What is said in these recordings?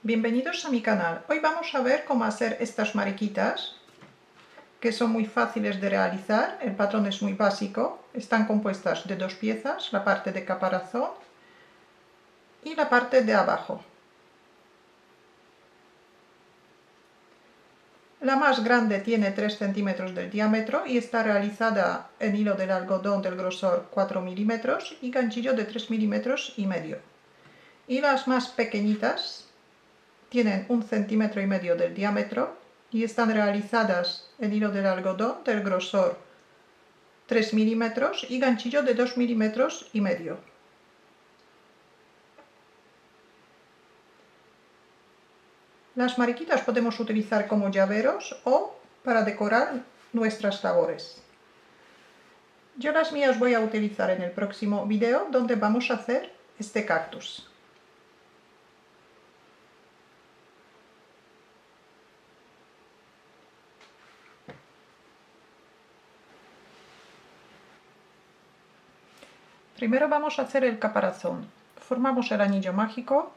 Bienvenidos a mi canal. Hoy vamos a ver cómo hacer estas mariquitas, que son muy fáciles de realizar. El patrón es muy básico. Están compuestas de dos piezas, la parte de caparazón y la parte de abajo. La más grande tiene 3 centímetros de diámetro y está realizada en hilo del algodón del grosor 4 milímetros y ganchillo de 3 milímetros y medio. Y las más pequeñitas tienen 1,5 centímetros del diámetro y están realizadas en hilo del algodón del grosor 3 milímetros y ganchillo de 2 milímetros y medio. Las mariquitas podemos utilizar como llaveros o para decorar nuestras labores. Yo las mías voy a utilizar en el próximo video, donde vamos a hacer este cactus. Primero vamos a hacer el caparazón. Formamos el anillo mágico,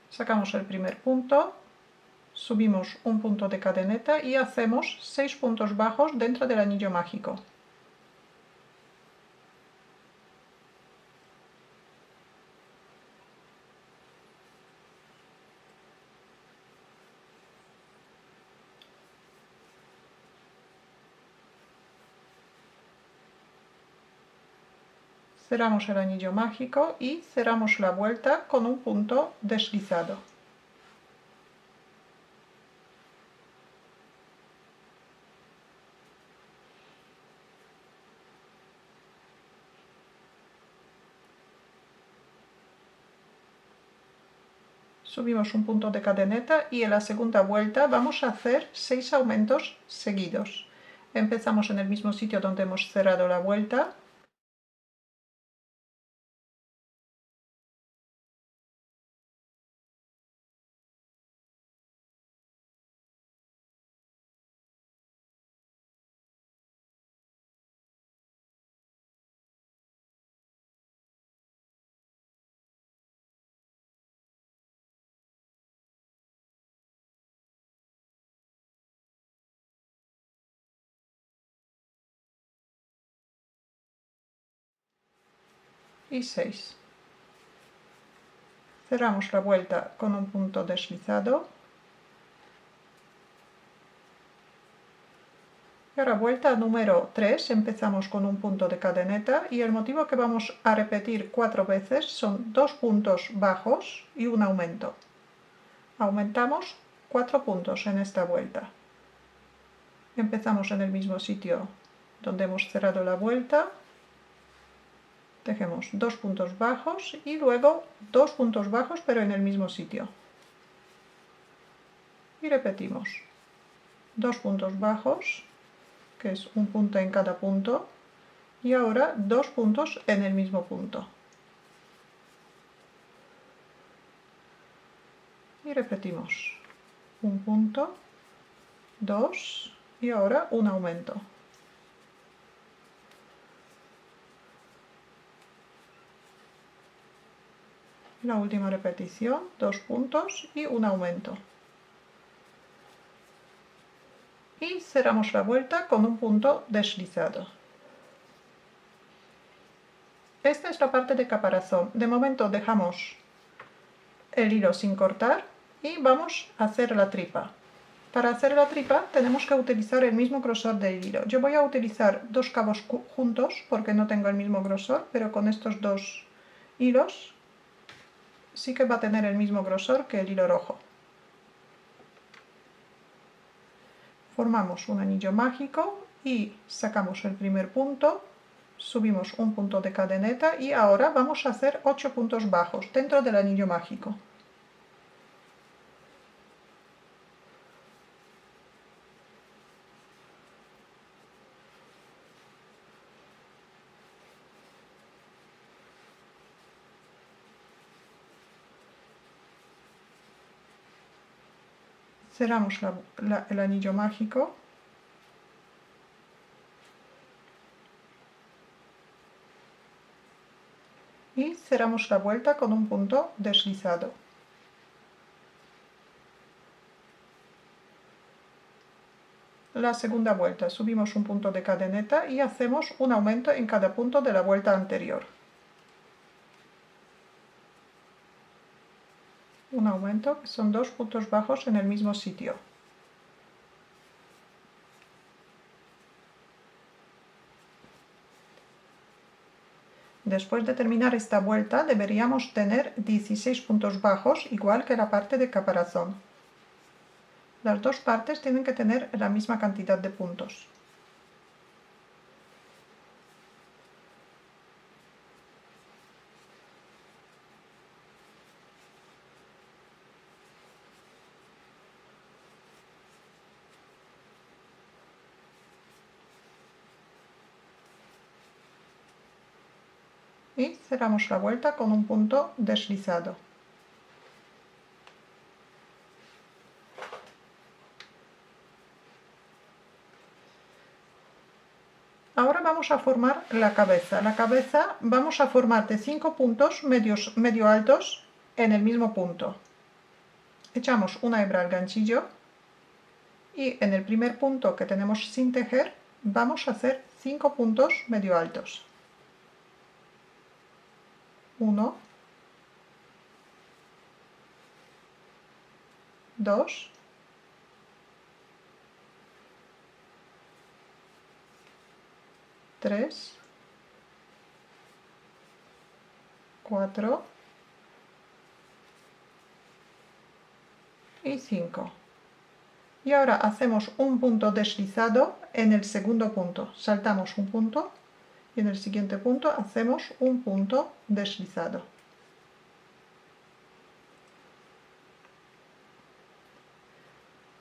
sacamos el primer punto, subimos un punto de cadeneta y hacemos 6 puntos bajos dentro del anillo mágico. Cerramos el anillo mágico y cerramos la vuelta con un punto deslizado. Subimos un punto de cadeneta y en la segunda vuelta vamos a hacer 6 aumentos seguidos. Empezamos en el mismo sitio donde hemos cerrado la vuelta. Y 6. Cerramos la vuelta con un punto deslizado. Y ahora vuelta número 3, empezamos con un punto de cadeneta y el motivo que vamos a repetir 4 veces son 2 puntos bajos y un aumento. Aumentamos 4 puntos en esta vuelta. Empezamos en el mismo sitio donde hemos cerrado la vuelta. Tejemos 2 puntos bajos y luego 2 puntos bajos pero en el mismo sitio. Y repetimos 2 puntos bajos, que es un punto en cada punto, y ahora 2 puntos en el mismo punto. Y repetimos un punto, 2 y ahora un aumento. La última repetición, 2 puntos y un aumento. Y cerramos la vuelta con un punto deslizado. Esta es la parte de caparazón. De momento dejamos el hilo sin cortar y vamos a hacer la tripa. Para hacer la tripa tenemos que utilizar el mismo grosor del hilo. Yo voy a utilizar 2 cabos juntos porque no tengo el mismo grosor, pero con estos 2 hilos sí que va a tener el mismo grosor que el hilo rojo. Formamos un anillo mágico y sacamos el primer punto, subimos un punto de cadeneta y ahora vamos a hacer 8 puntos bajos dentro del anillo mágico. Cerramos el anillo mágico y cerramos la vuelta con un punto deslizado. la segunda vuelta. Subimos un punto de cadeneta y hacemos un aumento en cada punto de la vuelta anterior. Un aumento que son 2 puntos bajos en el mismo sitio. Después de terminar esta vuelta deberíamos tener 16 puntos bajos, igual que la parte de caparazón. Las dos partes tienen que tener la misma cantidad de puntos. Y cerramos la vuelta con un punto deslizado. Ahora vamos a formar la cabeza. La cabeza vamos a formar de 5 puntos medio altos en el mismo punto. Echamos una hebra al ganchillo y en el primer punto que tenemos sin tejer vamos a hacer 5 puntos medio altos. 1, 2, 3, 4 y 5. Y ahora hacemos un punto deslizado en el segundo punto. Saltamos un punto y en el siguiente punto hacemos un punto deslizado.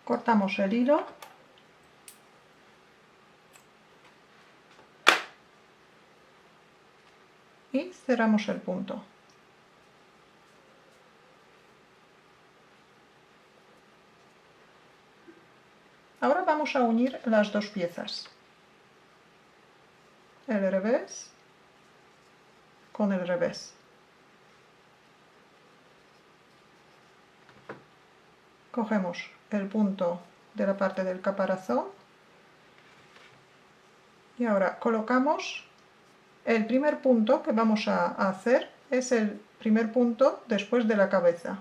Cortamos el hilo y cerramos el punto. Ahora vamos a unir las dos piezas, el revés con el revés. Cogemos el punto de la parte del caparazón y ahora colocamos el primer punto que vamos a hacer, es el primer punto después de la cabeza.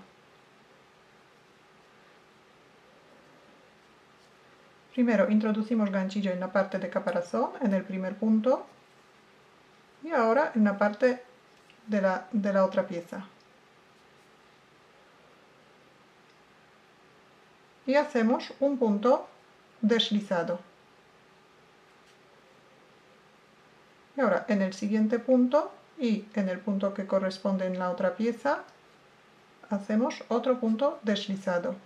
Primero introducimos ganchillo en la parte de caparazón, en el primer punto, y ahora en la parte de la otra pieza. Y hacemos un punto deslizado. Y ahora en el siguiente punto y en el punto que corresponde en la otra pieza, hacemos otro punto deslizado.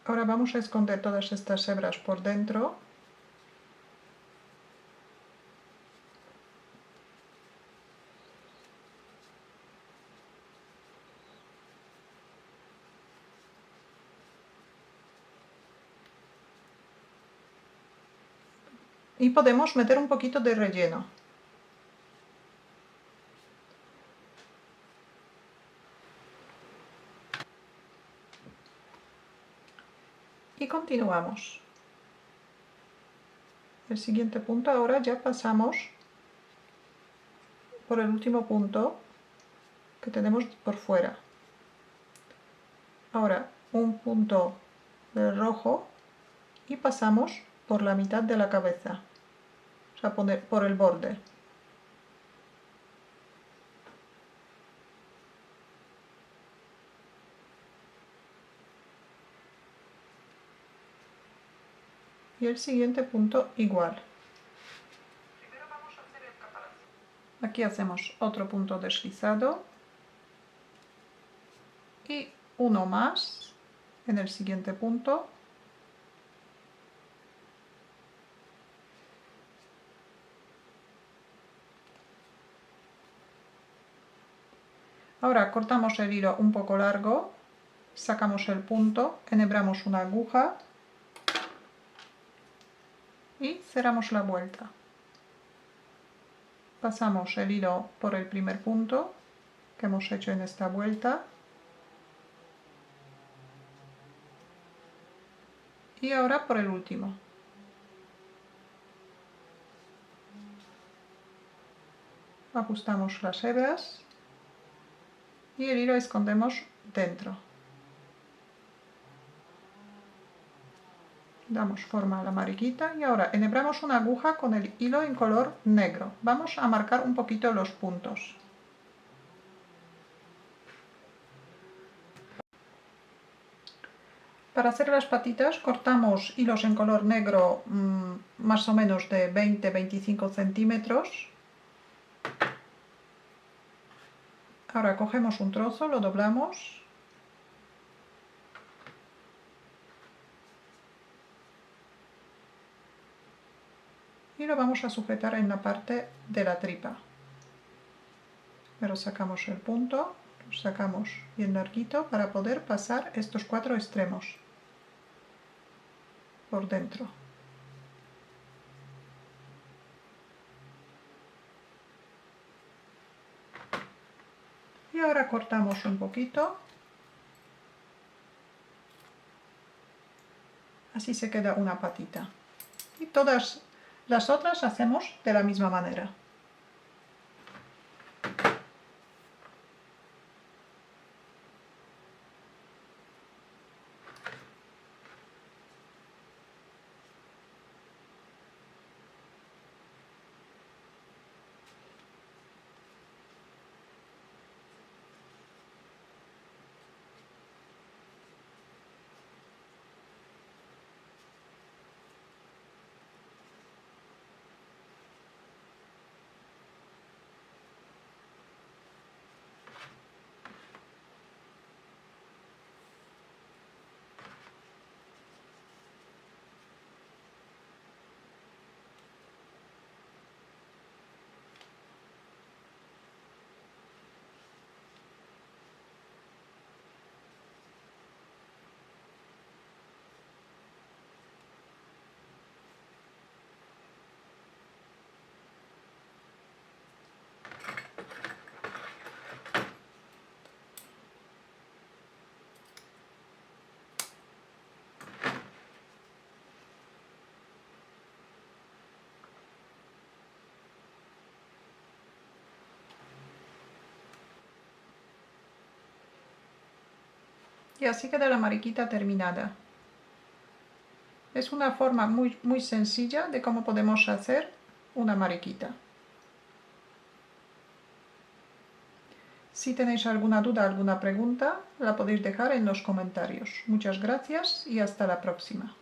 Ahora vamos a esconder todas estas hebras por dentro. Y podemos meter un poquito de relleno. Y continuamos. El siguiente punto, ahora ya pasamos por el último punto que tenemos por fuera. Ahora un punto del rojo y pasamos por la mitad de la cabeza, o sea, por el borde. Y el siguiente punto igual. Primero vamos a hacer el caparazón. Aquí hacemos otro punto deslizado y uno más en el siguiente punto. Ahora cortamos el hilo un poco largo, sacamos el punto, enhebramos una aguja y cerramos la vuelta. Pasamos el hilo por el primer punto que hemos hecho en esta vuelta y ahora por el último. Ajustamos las hebras y el hilo escondemos dentro. Damos forma a la mariquita y ahora enhebramos una aguja con el hilo en color negro. Vamos a marcar un poquito los puntos. Para hacer las patitas cortamos hilos en color negro más o menos de 20-25 centímetros. Ahora cogemos un trozo, lo doblamos y lo vamos a sujetar en la parte de la tripa. Pero sacamos el punto, lo sacamos bien larguito para poder pasar estos 4 extremos por dentro. Y ahora cortamos un poquito. Así se queda una patita. Y todas las otras hacemos de la misma manera. Y así queda la mariquita terminada. Es una forma muy sencilla de cómo podemos hacer una mariquita. Si tenéis alguna duda, alguna pregunta, la podéis dejar en los comentarios. Muchas gracias y hasta la próxima.